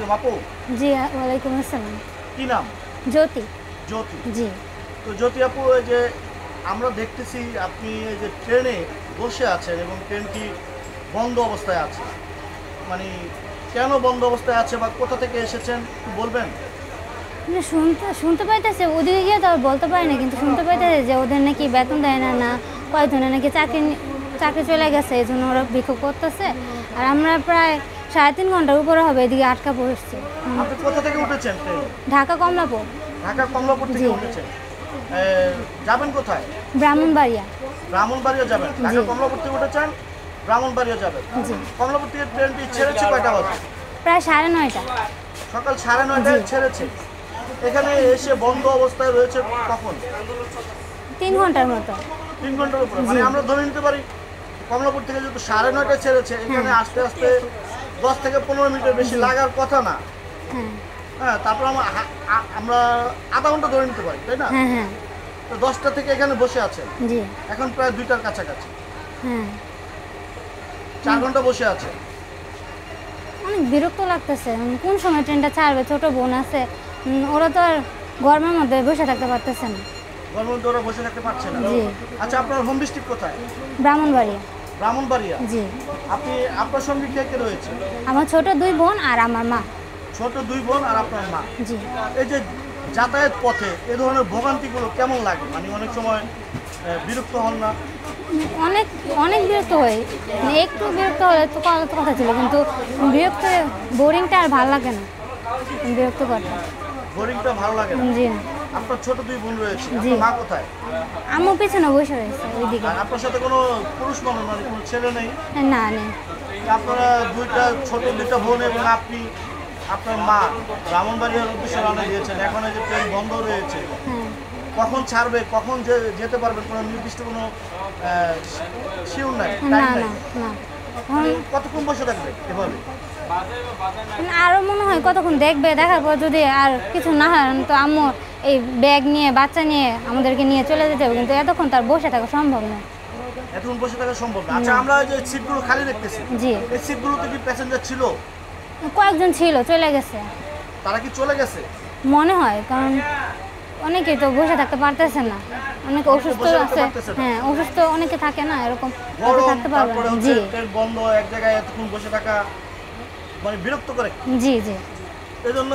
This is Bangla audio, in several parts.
আসসালাম আপু। জি ওয়ালাইকুম আসসালাম। কি নাম? জ্যোতি। জ্যোতি। জি। তো জ্যোতি আপু, এই যে আমরা দেখতেছি আপনি এই যে ট্রেনে বসে আছেন এবং ট্রেনটি বন্ধ অবস্থায় আছে, মানে কেন বন্ধ অবস্থায় আছে বা কোথা থেকে এসেছেন একটু বলবেন? মানে শুনতে পাইতেছে, ওদিকে গিয়ে তো আর বলতে পারি না, কিন্তু শুনতে পাইতেছে যে ওদের নাকি বেতন দেয় না, কয়েকজনের নাকি চাকরি চলে গেছে, এই জন্য ওরা বিক্ষোভ করতেছে। আর আমরা প্রায় 3.5 ঘন্টার উপরে হবে এদিকে আটকা পড়ছি। আপনি কোথা থেকে উঠেছেন ট্রেনে? ঢাকা কমলাপুর। ঢাকা কমলাপুর থেকে উঠেছেন। যাবেন কোথায়? ব্রাহ্মণবাড়িয়া। ব্রাহ্মণবাড়িয়া যাবেন? ঢাকা কমলাপুর থেকে উঠেছেন, ব্রাহ্মণবাড়িয়া যাবেন। জি। কমলাপুর থেকে ট্রেনটি ছেড়েছে কয়টা বাজে? প্রায় 9:30। সকাল 9:30টায় ছেড়েছে। এখানে এসে বন্ধ অবস্থায় রয়েছে কখন? 3 ঘন্টার মতো। 3 ঘন্টার উপরে। মানে আমরা ধরে নিতে পারি কমলাপুর থেকে যেহেতু 9:30টায় ছেড়েছে, এখানে আসতে আসতে 10 থেকে 15 মিনিটের বেশি লাগার কথা না। হ্যাঁ হ্যাঁ, তারপর আমরা আধা ঘন্টা ধরে নিতে পারি, তাই না? হ্যাঁ হ্যাঁ। তো 10টা থেকে এখানে বসে আছেন, জি। এখন প্রায় 2টার কাছাকাছি। হ্যাঁ। 4 ঘন্টা বসে আছে। অনেক বিরক্ত লাগতেছে, কোন সময় ট্রেনটা ছাড়বে, ছোট বোন আছে, ওরা তো আর গরমের মধ্যে বসে থাকতে পারতেছে না। গরমের মধ্যে ওরা বসে থাকতে পারছে না। জি। আচ্ছা, আপনার হোম ডিস্ট্রিক্ট কোথায়? ব্রাহ্মণবাড়িয়া। ব্রাহ্মণবাড়িয়া। জি। আপনার সঙ্গে কে কে রয়েছে? আমার ছোট 2 বোন আর আমার মা। ছোট 2 বোন আর আপনার মা। জি। এই যে যাতায়াত পথে এ ধরনের ভোগান্তিগুলো কেমন লাগে? মানে অনেক সময় বিরক্ত হন না? অনেক অনেক বিরক্ত হই, একটু বিরক্ত হলে তো কথা ছিল, কিন্তু বিরক্ত বোরিংটা আর ভালো লাগে না, বিরক্ত করে। বোরিংটা ভালো লাগে না? জি। আপনার ছোট 2 বোন রয়েছে, জি। আপনার মা কোথায়? আম্মু পিছনে বসে রয়েছে ওইদিকে। আর আপনার সাথে কোনো পুরুষ মানুষ, মানে কোনো ছেলে নেই? না নেই। আপনারা ছোট 2টা বোন এবং আপনি, আপনার মা ব্রাহ্মণবাড়িয়ার উদ্দেশ্যে রওনা দিয়েছেন। এখন এই যে ট্রেন বন্ধ রয়েছে, হ্যাঁ। কখন ছাড়বে, কখন যেতে পারবেন, কোনো নির্দিষ্ট কোনো শিওর নাই, না টাইম না নাই? না। কতক্ষণ বসে থাকবে এভাবে? আরও মনে হয় কতক্ষণ দেখবে, দেখার পর যদি আর কিছু না হয় তো আম্মু এই ব্যাগ নিয়ে বাচ্চা নিয়ে আমাদেরকে নিয়ে চলে যেতে হবে, কিন্তু এতক্ষণ তার বসে থাকা সম্ভব না। এতক্ষণ বসে থাকা সম্ভব না। আচ্ছা, আমরা যে সিটগুলো খালি দেখতেছি, জি। এই সিটগুলোতে কি প্যাসেঞ্জার ছিল? কয়েকজন ছিল, চলে গেছে তারা কি চলে গেছে? মনে হয়, কারণ অনেকেই তো বসে থাকতে পারতেছে না, অনেকে অসুস্থ বসে থাকতে আছে। পারতেছে না। হ্যাঁ, অসুস্থ অনেকে থাকে না, এরকম গরম, থাকতে পারবে তারপরে না। হচ্ছে জি ট্রেন বন্ধ, এক জায়গায় এতক্ষণ বসে থাকা মানে বিরক্ত করে। জি জি। এই জন্য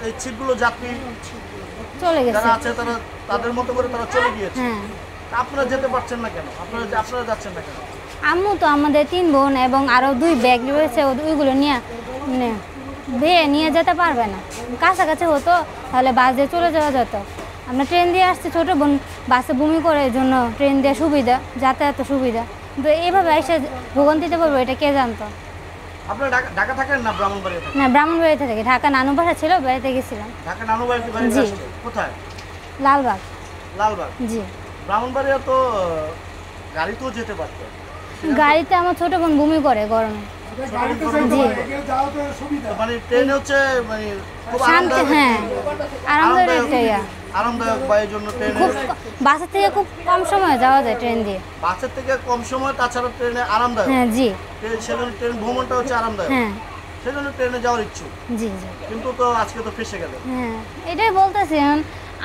এই সিটগুলো যাত্রী চলে গেছে। যারা আছে তারা তাদের মতো করে তারা চলে গিয়েছে। হ্যাঁ। আপনারা যেতে পারছেন না কেন? আপনারা যাচ্ছেন না কেন? আম্মু তো আমাদের 3 বোন এবং আরও 2 ব্যাগ রয়েছে, ওইগুলো নিয়ে মানে নিয়ে যেতে পারবে না। কাছাকাছি হতো তাহলে বাস দিয়ে চলে যাওয়া যেত। আমরা ট্রেন দিয়ে আসছি, ছোটো বোন বাসে বমি করে, এই জন্য ট্রেন দিয়ে সুবিধা, যাতায়াত সুবিধা, কিন্তু এইভাবে এসে ভোগান্তিতে পড়বো এটা কে জানতো। আপনারা ঢাকা থাকেন না ব্রাহ্মণবাড়িয়া থাকেন? না, ব্রাহ্মণবাড়িতে থাকি। ঢাকা নানু বাসা ছিল, বাড়িতে গেছিলাম। ঢাকা নানু বাড়িতে বাড়ি জি। আসছে কোথায়? লালবাগ। লালবাগ। জি। ব্রাহ্মণবাড়িয়া তো গাড়িতেও যেতে পারতেন। গাড়িতে আমার ছোটো বোন বমি করে গরমে। জি। মানে ট্রেনে হচ্ছে মানে খুব শান্তি, হ্যাঁ, আরামদায়ক একটা ইয়া। আরামদায়ক বা এই জন্য ট্রেনে খুব বাসের থেকে খুব কম সময়ে যাওয়া যায় ট্রেন দিয়ে। বাসের থেকে কম সময়, তাছাড়া ট্রেনে আরামদায়ক। হ্যাঁ। জি। সেজন্য ট্রেন ভ্রমণটা হচ্ছে আরামদায়ক। হ্যাঁ। সেজন্য ট্রেনে যাওয়ার ইচ্ছুক। জি জি। কিন্তু তো আজকে তো ফেসে গেল। হ্যাঁ, এটাই বলতেছি, এখন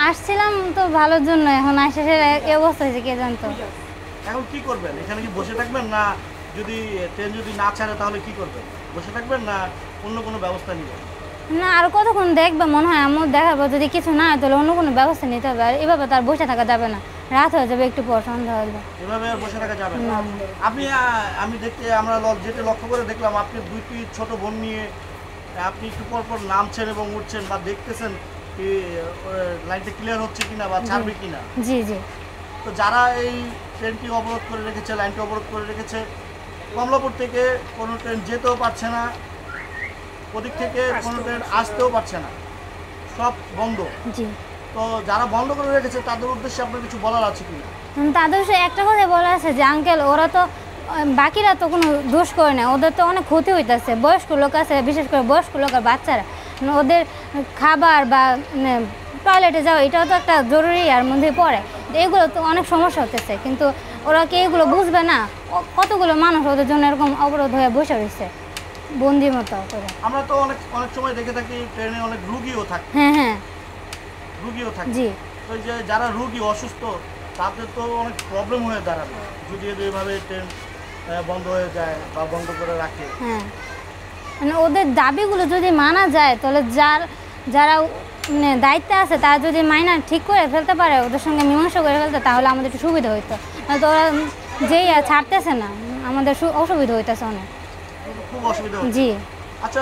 আসছিলাম তো ভালোর জন্য, এখন আসে এই অবস্থা হয়েছে কে জানতো। এখন কি করবেন? এখানে কি বসে থাকবেন, না যদি ট্রেন যদি না ছাড়ে তাহলে কি করবেন? বসে থাকবেন না অন্য কোনো ব্যবস্থা নেবেন? না, আর কতক্ষণ দেখবে, মনে হয় আমার দেখার পর যদি কিছু না হয় তাহলে অন্য কোনো ব্যবস্থা নিতে হবে। আর এভাবে তার বসে থাকা যাবে না, রাত হয়ে যাবে, একটু পর সন্ধ্যা হয়ে যাবে। এভাবে আর বসে থাকা যাবে না। না। আমি আমরা যেটা লক্ষ্য করে দেখলাম, আপনি 2টি ছোট বোন নিয়ে আপনি একটু পর পর নামছেন এবং উঠছেন বা দেখতেছেন কি লাইনটা ক্লিয়ার হচ্ছে কিনা বা ছাড়বে কিনা। জি জি। তো যারা এই ট্রেনটি অবরোধ করে রেখেছে, লাইনটি অবরোধ করে রেখেছে, কমলাপুর থেকে কোনো ট্রেন যেতেও পারছে না, ওদিক থেকে কোনো ট্রেন আসতেও পারছে না, সব বন্ধ। জি। তো যারা বন্ধ করে রেখেছে তাদের উদ্দেশ্যে আপনার কিছু বলার আছে কিনা? তাদের সে একটা কথা বলা আছে যে আঙ্কেল, ওরা তো বাকিরা তো কোনো দোষ করে না, ওদের তো অনেক ক্ষতি হইতেছে। বয়স্ক লোক আছে, বিশেষ করে বয়স্ক লোক আর বাচ্চারা, ওদের খাবার বা টয়লেটে যাওয়া এটাও তো একটা জরুরি আর মধ্যে পড়ে। এগুলো তো অনেক সমস্যা হতেছে, কিন্তু ওরা কি এগুলো বুঝবে না? কতগুলো মানুষ ওদের জন্য এরকম অবরোধ হয়ে বসে রয়েছে। বন্দির মতো করে। আমরা তো অনেক অনেক সময় দেখে থাকি ট্রেনে অনেক রুগীও থাকে, হ্যাঁ হ্যাঁ রুগীও থাকে। জি তো এই যে যারা রুগী অসুস্থ তাদের তো অনেক প্রবলেম হয়ে দাঁড়াবে যদি এইভাবে ট্রেন বন্ধ হয়ে যায় বা বন্ধ করে রাখে। হ্যাঁ, মানে ওদের দাবিগুলো যদি মানা যায় তাহলে যারা মানে দায়িত্বে আছে তারা যদি মাইনা ঠিক করে ফেলতে পারে, ওদের সঙ্গে মীমাংসা করে ফেলতে, তাহলে আমাদের একটু সুবিধা হইতো। তো ওরা যেই ছাড়তেছে না, আমাদের অসুবিধা হইতেছে অনেক। খুব অসুবিধা হচ্ছে। জি আচ্ছা,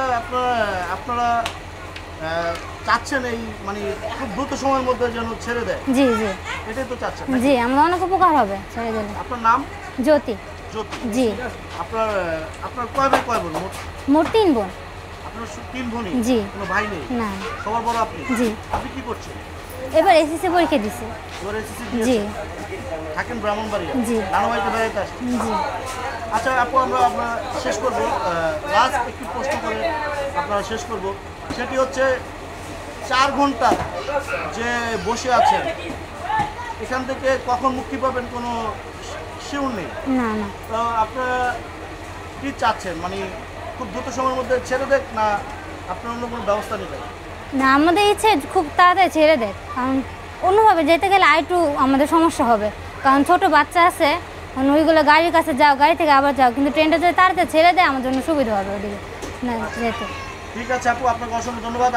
আপনারা চাচ্ছেন এই মানে খুব দ্রুত সময়ের মধ্যে যেন ছেড়ে দেয়, জি জি এটাই তো চাচ্ছেন? জি, আমরা অনেক উপকার হবে ছেড়ে দিলে। আপনার নাম? জ্যোতি। জ্যোতি। জি। আপনার কয় ভাই কয় বোন? মোট 3 বোন। আপনার 3 বোনই? জি। কোনো ভাই নেই? না। সবার বড় আপনি? জি। আপনি কি করছেন? এবার এসএসসি পরীক্ষা দিছি। এবার এসএসসি জি দিয়েছেন? থাকেন ব্রাহ্মণবাড়িয়া? জি। নানু বাড়িতে বেড়াতে আসছেন? জি আচ্ছা আপু, আমরা শেষ করবো, লাস্ট একটি প্রশ্ন করে আপনারা শেষ করব। সেটি হচ্ছে 4 ঘন্টা যে বসে আছেন, এখান থেকে কখন মুক্তি পাবেন কোনো শিওর নেই। না না, তো আপনারা কি চাচ্ছেন, মানে খুব দ্রুত সময়ের মধ্যে ছেড়ে দেখ না আপনার অন্য কোনো ব্যবস্থা নেবেন? না, আমাদের ইচ্ছে খুব তাড়াতাড়ি ছেড়ে দেয়, কারণ অন্যভাবে যেতে গেলে আরেকটু আমাদের সমস্যা হবে, কারণ ছোট বাচ্চা আছে, ওইগুলো গাড়ির কাছে যাও, গাড়ি থেকে আবার যাও, কিন্তু ট্রেনটা যদি তাড়াতাড়ি ছেড়ে দেয় আমার জন্য সুবিধা হবে ওদিকে না যেতে। ঠিক আছে আপু, আপনাকে অসংখ্য ধন্যবাদ।